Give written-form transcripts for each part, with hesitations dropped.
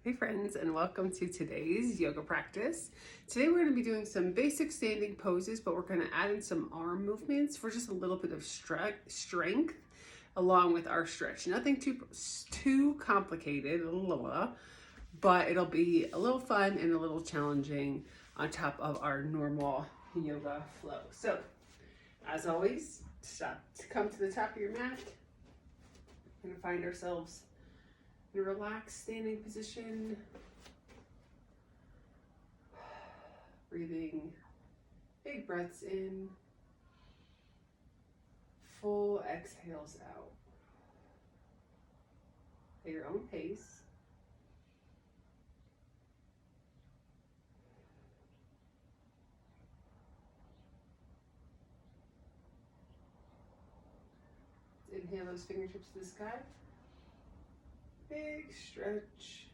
Hey friends, and welcome to today's yoga practice. Today we're going to be doing some basic standing poses, but we're going to add in some arm movements for just a little bit of strength along with our stretch. Nothing too complicated, but it'll be a little fun and a little challenging on top of our normal yoga flow. So, as always, come to the top of your mat. We're going to find ourselves in a relaxed standing position. Breathing big breaths in, full exhales out at your own pace. Inhale those fingertips to the sky. Big stretch.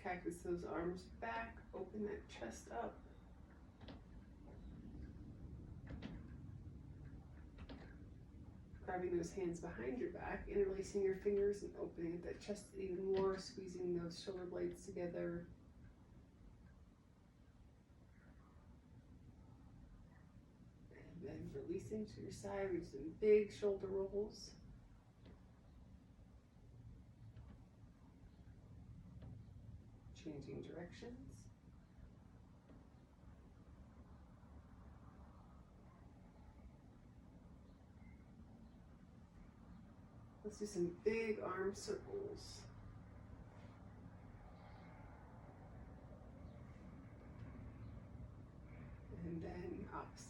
Cactus those arms back, open that chest up. Grabbing those hands behind your back, interlacing your fingers and opening that chest even more, squeezing those shoulder blades together. And releasing to your side, we do some big shoulder rolls. Changing directions. Let's do some big arm circles. And then opposite.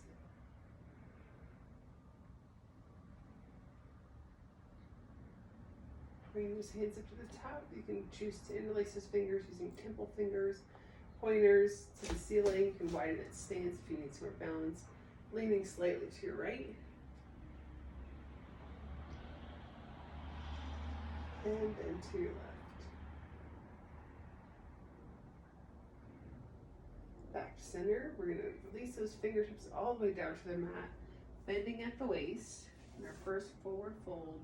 Bring those hands up to the top. You can choose to interlace those fingers using temple fingers, pointers to the ceiling. You can widen that stance if you need some more balance. Leaning slightly to your right. And then to your left. Back to center. We're going to release those fingertips all the way down to the mat, bending at the waist in our first forward fold.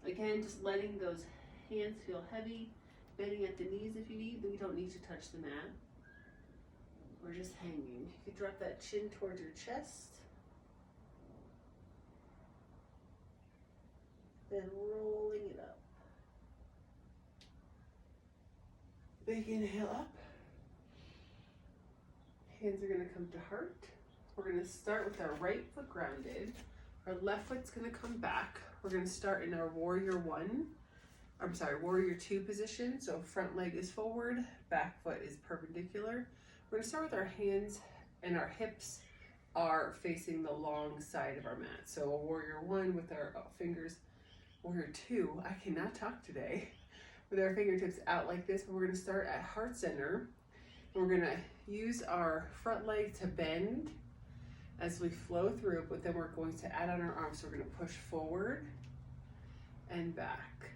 Again, just letting those hands feel heavy, bending at the knees if you need. We don't need to touch the mat. We're just hanging. You can drop that chin towards your chest. Then rolling it up. Big inhale up. Hands are going to come to heart. We're going to start with our right foot grounded. Our left foot's going to come back. We're going to start in our warrior two position. So front leg is forward, back foot is perpendicular. We're going to start with our hands and our hips are facing the long side of our mat. So a warrior one with our fingers, warrior two, I cannot talk today, with our fingertips out like this, but we're going to start at heart center. We're going to use our front leg to bend as we flow through, but then we're going to add on our arms. So we're going to push forward and back.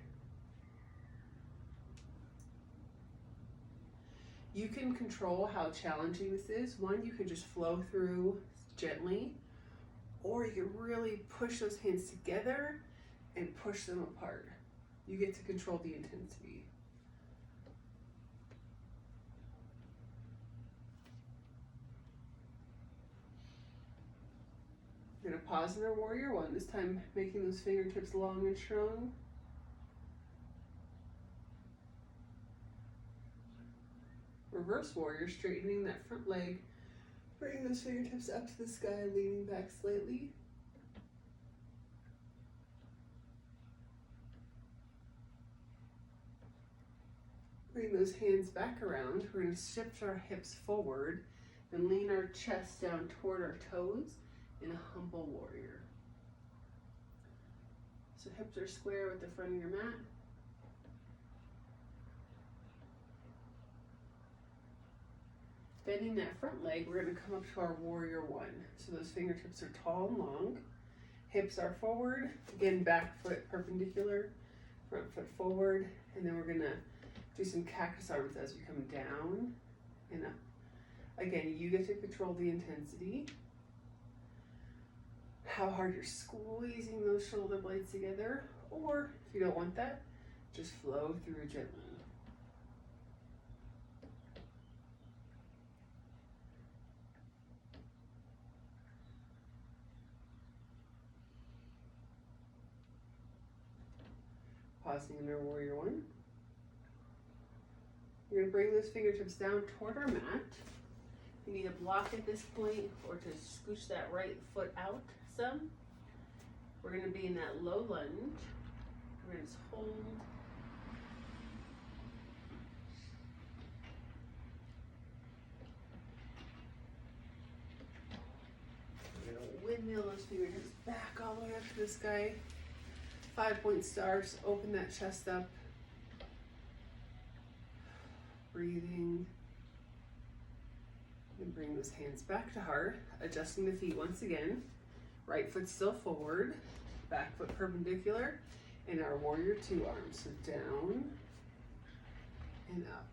You can control how challenging this is. One, you can just flow through gently, or you can really push those hands together and push them apart. You get to control the intensity. We're going to pause in our warrior one, this time making those fingertips long and strong. Reverse warrior, straightening that front leg, bringing those fingertips up to the sky, leaning back slightly. Bring those hands back around. We're going to shift our hips forward and lean our chest down toward our toes in a humble warrior. So hips are square with the front of your mat. Bending that front leg, we're going to come up to our warrior one. So those fingertips are tall and long. Hips are forward. Again, back foot perpendicular, front foot forward. And then we're going to do some cactus arms as we come down and up. Again, you get to control the intensity. how hard you're squeezing those shoulder blades together, or if you don't want that, just flow through gently. Pausing in our warrior one. You're gonna bring those fingertips down toward our mat. You need a block at this point or to scooch that right foot out some. We're gonna be in that low lunge. We're gonna just hold. We're gonna windmill those fingertips back all the way up to the sky. 5-point stars, open that chest up. Breathing. And bring those hands back to heart, adjusting the feet once again. Right foot still forward, back foot perpendicular, and our warrior two arms. So down and up.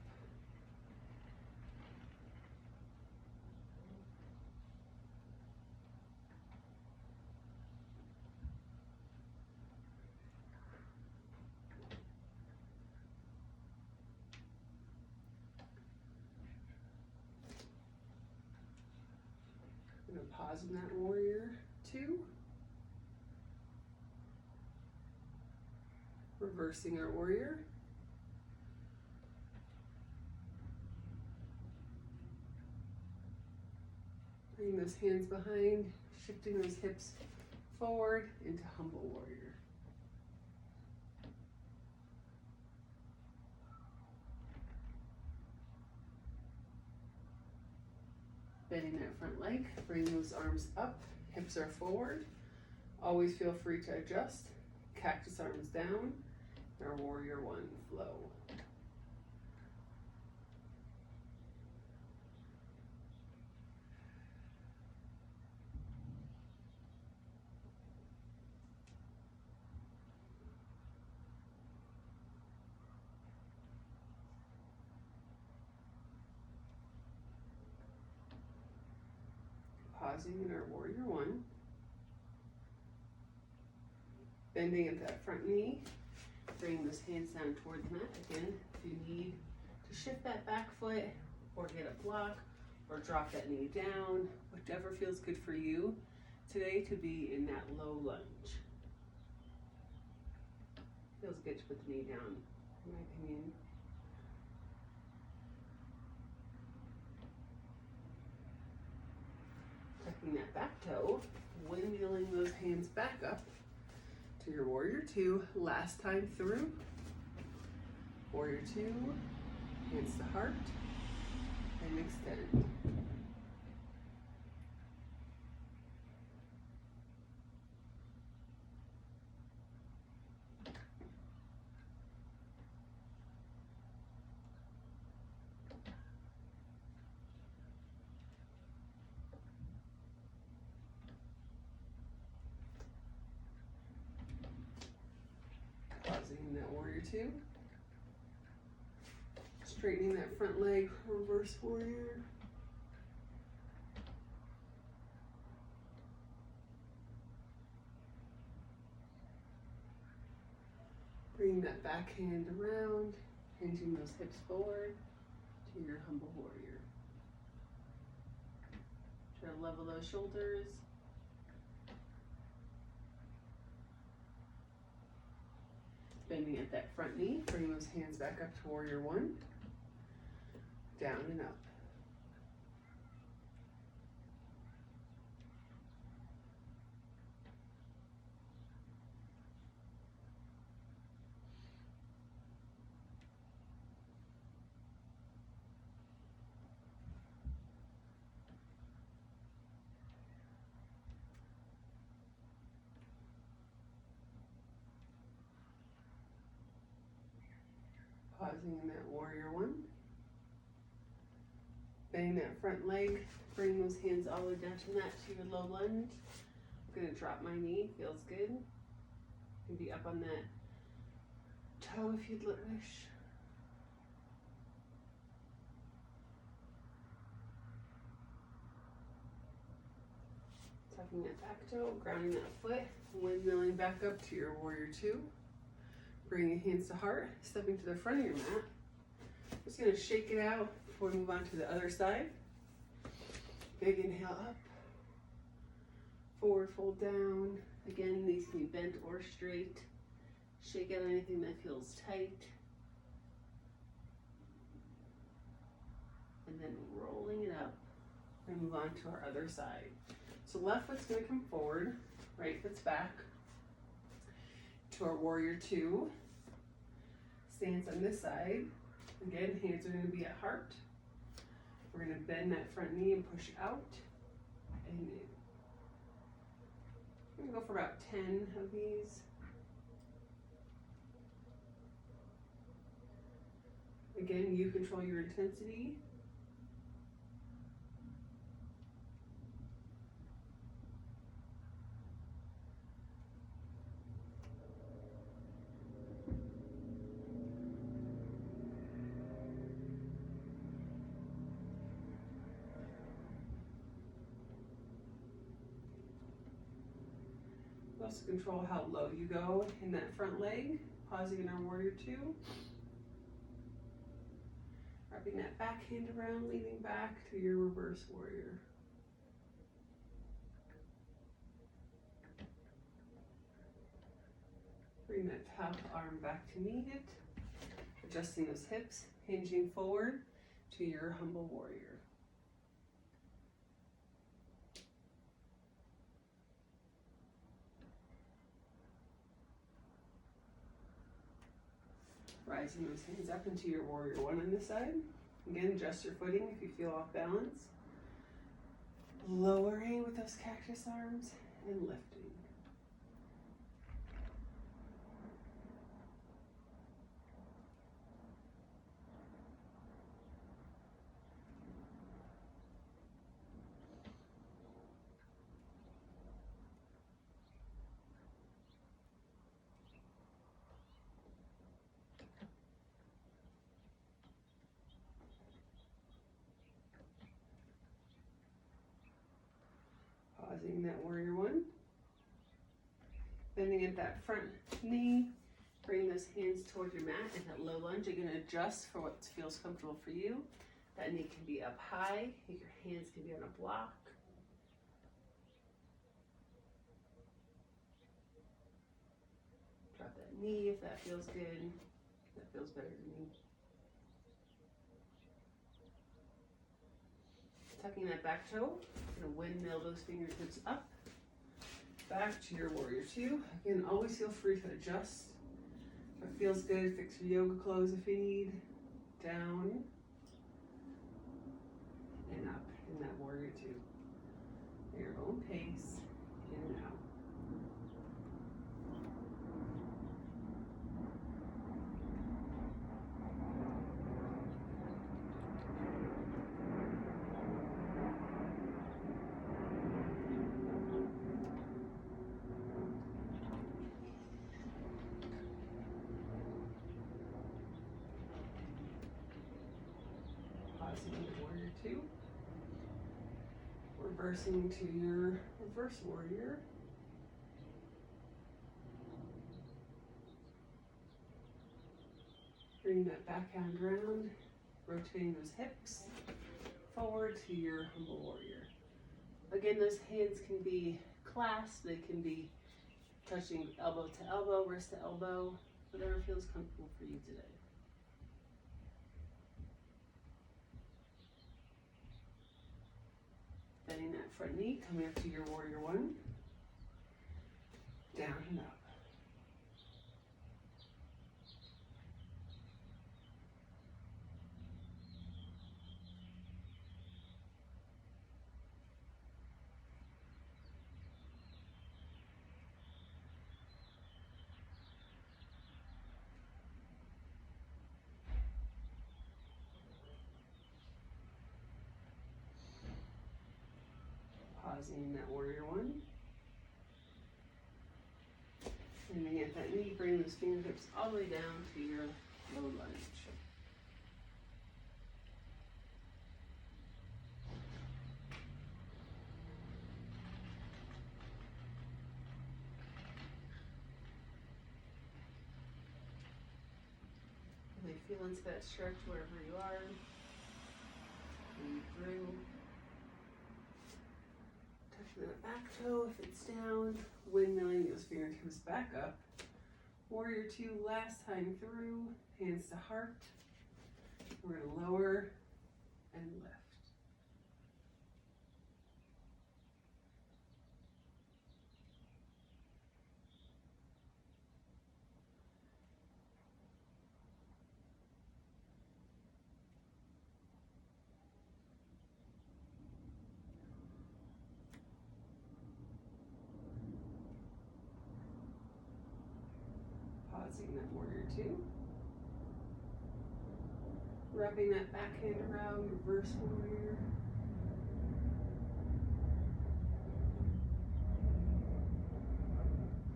Pause in that warrior two. Reversing our warrior. Bring those hands behind, shifting those hips forward into humble warrior. Bending that front leg, bring those arms up, hips are forward. Always feel free to adjust. Cactus arms down, our warrior one flow. Pausing in our warrior one. Bending at that front knee. Bring those hands down toward the mat. Again, if you need to shift that back foot or get a block or drop that knee down, whatever feels good for you today to be in that low lunge. Feels good to put the knee down, in my opinion. Tucking that back toe, windmilling those hands back up to your warrior two. Last time through. Warrior two, hands to heart, and extend. Pausing in that warrior two. Straightening that front leg, reverse warrior. Bring that back hand around, hinging those hips forward to your humble warrior. Try to level those shoulders. Bending at that front knee, bring those hands back up to warrior one. Down and up. Pausing in that warrior one. Bending that front leg, bring those hands all the way down to the mat to your low lunge. I'm gonna drop my knee, feels good. Maybe up on that toe if you'd wish. Tucking Tucking that back toe, grounding that foot, windmilling back up to your warrior two. Bring your hands to heart, stepping to the front of your mat. Just gonna shake it out before we move on to the other side. Big inhale up, forward fold down. Again, these can be bent or straight. Shake out anything that feels tight. And then rolling it up and move on to our other side. So left foot's gonna come forward, right foot's back to our warrior two. Stance on this side. Again, hands are gonna be at heart. We're gonna bend that front knee and push out and in. I'm gonna go for about 10 of these. Again, you control your intensity. Also control how low you go in that front leg, pausing in our warrior two. Wrapping that back hand around, leaning back to your reverse warrior. Bring that top arm back to meet it. Adjusting those hips, hinging forward to your humble warrior. Rising those hands up into your warrior one on this side. Again, adjust your footing if you feel off balance. Lowering with those cactus arms and lifting. Pausing that warrior one. Bending at that front knee. Bring those hands toward your mat in that low lunge. You're going to adjust for what feels comfortable for you. That knee can be up high. Your hands can be on a block. Drop that knee if that feels good. That feels better to me. Tucking that back toe. Gonna windmill those fingertips up. Back to your warrior two. Again, always feel free to adjust. If it feels good, fix your yoga clothes if you need. Down and up in that warrior two. At your own pace, in and out. Warrior two. Reversing to your reverse warrior. Bring that backhand round, rotating those hips forward to your humble warrior. Again, those hands can be clasped, they can be touching elbow to elbow, wrist to elbow, whatever feels comfortable for you today. Bending that front knee, coming up to your warrior one. Down and up. Pausing in that warrior one. And then at that knee, bring those fingertips all the way down to your low lunge. Really feel into that stretch wherever you are. Breathe through. Touching that back toe if it's down. Windmilling those fingertips back up. Warrior two, last time through. Hands to heart. We're going to lower and lift. Pausing that warrior two. Wrapping that back hand around, reverse warrior.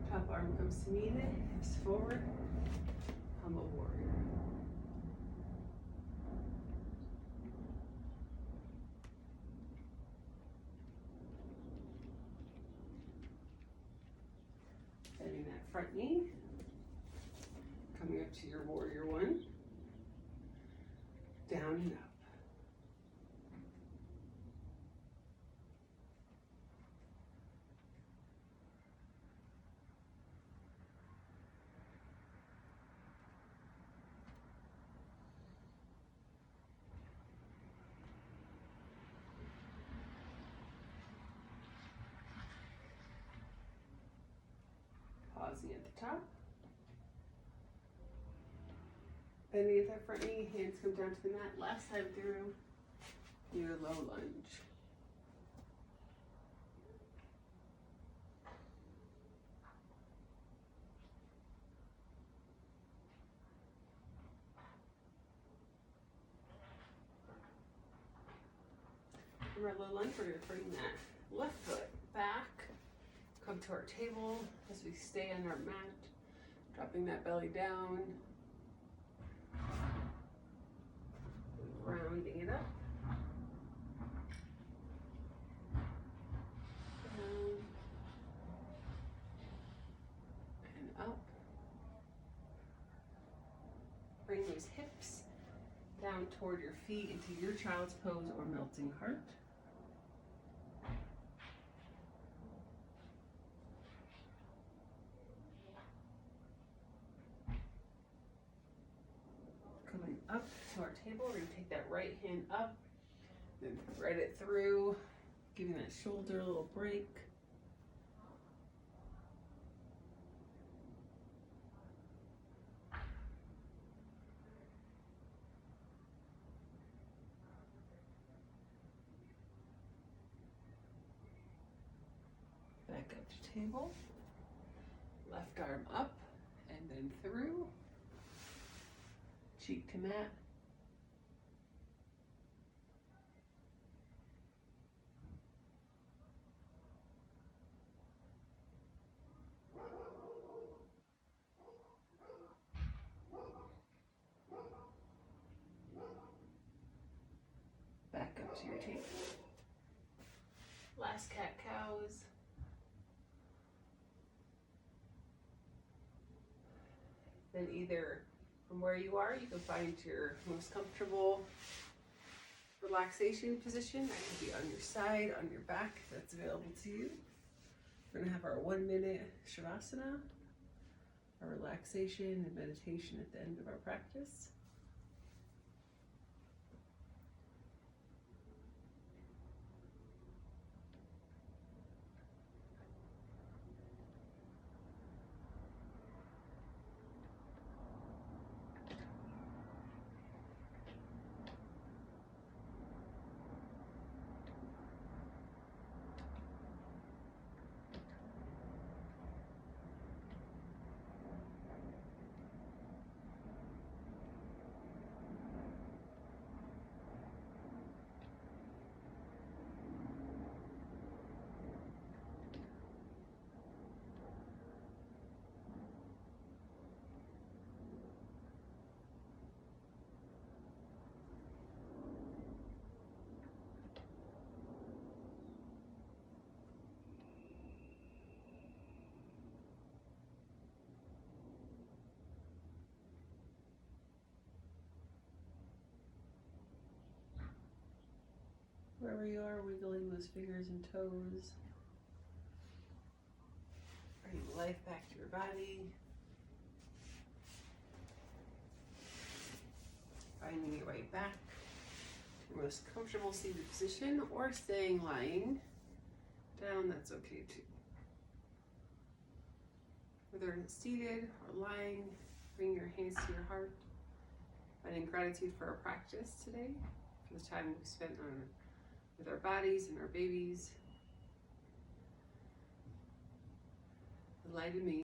Top arm comes to meet it, hips forward, humble warrior. Bending that front knee, coming up to your warrior one, down and up. Pausing at the top. Bending at that front knee, hands come down to the mat. Last time through, your low lunge. From our low lunge, we're going to bring that left foot back, come to our table as we stay on our mat, dropping that belly down, rounding it up, down, and up. Bring those hips down toward your feet into your child's pose or melting heart. Coming up to our table, we're going to take that right hand up, then thread it through, giving that shoulder a little break. Back up to table, left arm up and then through, cheek to mat. Back up to your table. Last cat-cows. Then either from where you are, you can find your most comfortable relaxation position. That could be on your side, on your back, if that's available to you. We're gonna have our 1 minute Shavasana, our relaxation and meditation at the end of our practice. wherever you are, wiggling those fingers and toes. Bring life back to your body. Finding your way back to your most comfortable seated position, or staying lying down, that's okay too. Whether seated or lying, bring your hands to your heart. Finding gratitude for our practice today, for the time we've spent with our bodies and our babies. The light in me